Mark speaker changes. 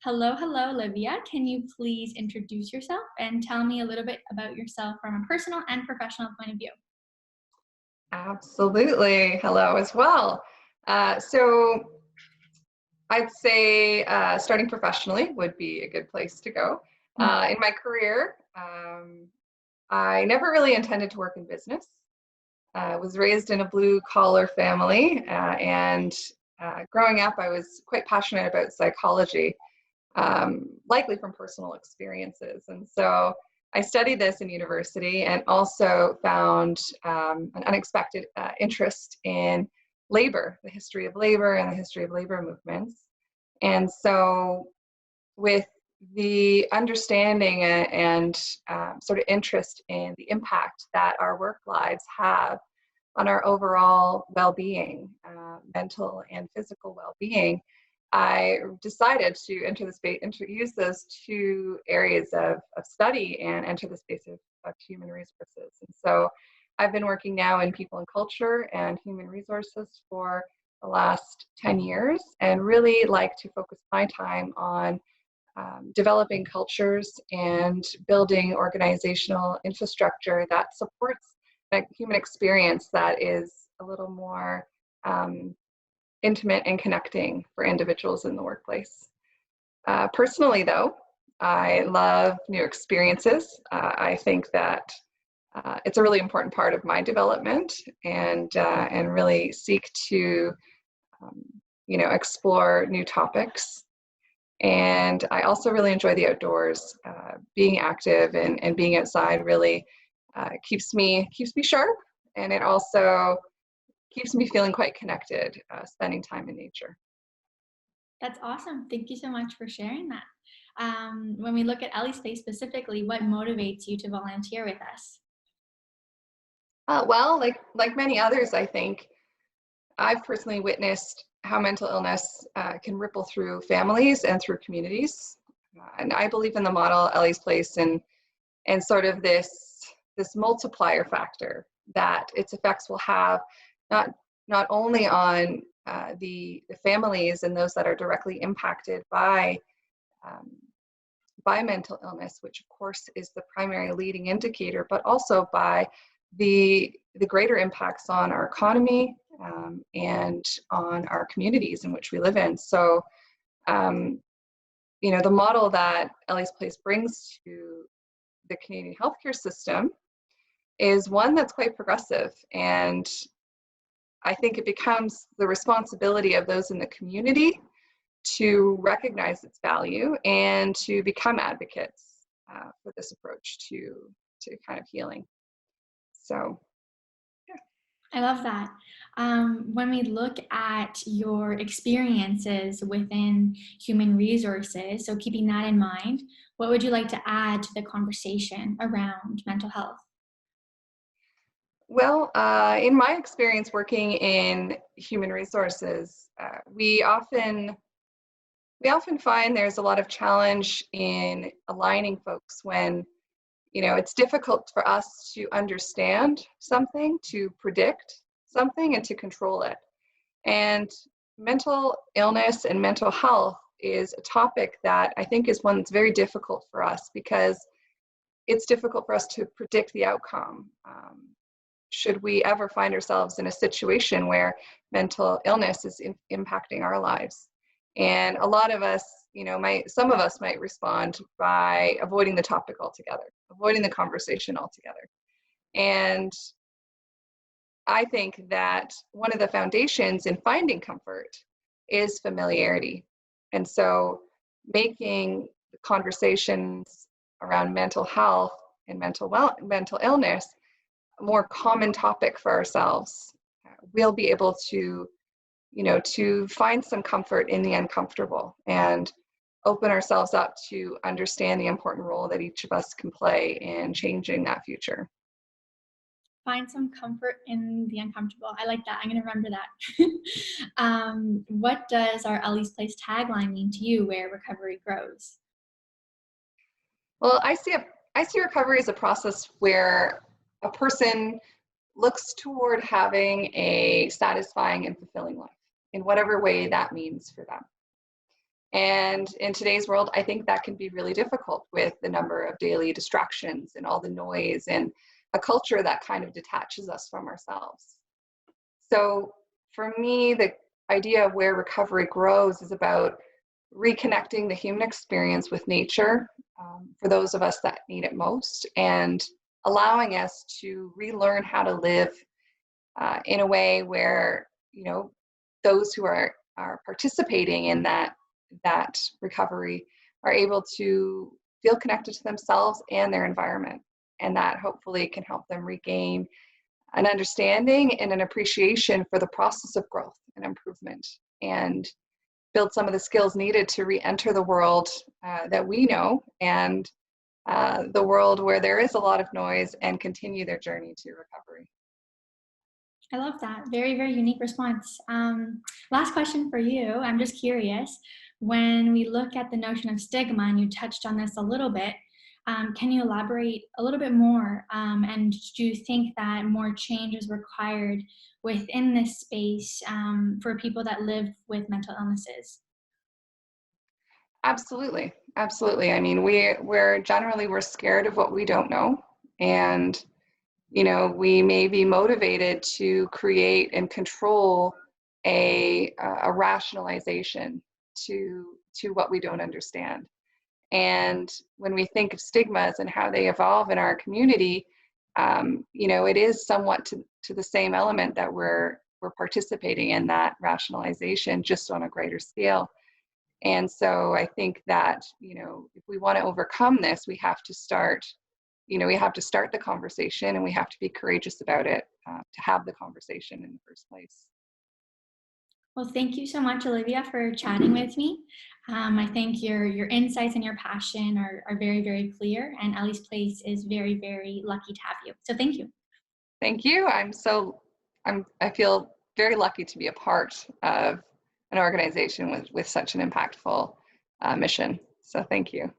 Speaker 1: Hello, hello, Olivia. Can you please introduce yourself and tell me a little bit about yourself from a personal and professional point of view?
Speaker 2: Absolutely. Hello as well. So I'd say starting professionally would be a good place to go.
Speaker 1: Mm.
Speaker 2: In my career, I never really intended to work in business. I was raised in a blue collar family, and growing up, I was quite passionate about psychology, likely from personal experiences. And so I studied this in university and also found an unexpected interest in labor, the history of labor and the history of labor movements. And so, with the understanding and sort of interest in the impact that our work lives have on our overall well-being, mental and physical well-being, I decided to enter the space, use those two areas of study and enter the space of human resources. And so I've been working now in people and culture and human resources for the last 10 years and really like to focus my time on developing cultures and building organizational infrastructure that supports a human experience that is a little more intimate and connecting for individuals in the workplace. Personally, though, I love new experiences. I think that it's a really important part of my development, and really seek to explore new topics. And I also really enjoy the outdoors. Being active and being outside really keeps me sharp, and it also keeps me feeling quite connected, spending time in nature.
Speaker 1: That's awesome. Thank you so much for sharing that. When we look at Ellie's Place specifically, what motivates you to volunteer with us?
Speaker 2: Well, like many others, I think I've personally witnessed how mental illness can ripple through families and through communities. And I believe in the model Ellie's Place and sort of this multiplier factor that its effects will have not only on the families and those that are directly impacted um, by mental illness, which of course is the primary leading indicator, but also by the greater impacts on our economy, and on our communities in which we live in. So, the model that Ellie's Place brings to the Canadian healthcare system is one that's quite progressive. And I think it becomes the responsibility of those in the community to recognize its value and to become advocates for this approach to kind of healing. So, yeah.
Speaker 1: I love that. When we look at your experiences within human resources, so keeping that in mind, what would you like to add to the conversation around mental health?
Speaker 2: Well, in my experience working in human resources, we often find there's a lot of challenge in aligning folks when it's difficult for us to understand something, to predict something, and to control it. And mental illness and mental health is a topic that I think is one that's very difficult for us because it's difficult for us to predict the outcome. Should we ever find ourselves in a situation where mental illness is impacting our lives? And a lot of us, some of us might respond by avoiding the topic altogether, avoiding the conversation altogether. And I think that one of the foundations in finding comfort is familiarity. And so making conversations around mental health and mental illness a more common topic for ourselves, we'll be able to find some comfort in the uncomfortable and open ourselves up to understand the important role that each of us can play in changing that future.
Speaker 1: Find some comfort in the uncomfortable. I like that. I'm going to remember that. What does our Ellie's Place tagline mean to you, where recovery grows?
Speaker 2: Well, I see recovery as a process where a person looks toward having a satisfying and fulfilling life in whatever way that means for them. And in today's world, I think that can be really difficult with the number of daily distractions and all the noise and a culture that kind of detaches us from ourselves. So for me, the idea of where recovery grows is about reconnecting the human experience with nature, for those of us that need it most, and allowing us to relearn how to live in a way where, those who are participating in that recovery are able to feel connected to themselves and their environment, and that hopefully can help them regain an understanding and an appreciation for the process of growth and improvement, and build some of the skills needed to re-enter the world that we know, and the world where there is a lot of noise, and continue their journey to recovery.
Speaker 1: I love that. Very, very unique response. Last question for you. I'm just curious. When we look at the notion of stigma, and you touched on this a little bit, can you elaborate a little bit more? And do you think that more change is required within this space for people that live with mental illnesses?
Speaker 2: Absolutely, absolutely. I mean, we're scared of what we don't know, and we may be motivated to create and control a rationalization to what we don't understand. And when we think of stigmas and how they evolve in our community, it is somewhat to the same element that we're participating in that rationalization, just on a greater scale. And so I think that, if we want to overcome this, we have to start the conversation, and we have to be courageous about it, to have the conversation in the first place.
Speaker 1: Well, thank you so much, Olivia, for chatting with me. I think your insights and your passion are very, very clear, and Ellie's Place is very, very lucky to have you. So thank you.
Speaker 2: Thank you. I feel very lucky to be a part of an organization with such an impactful mission. So thank you.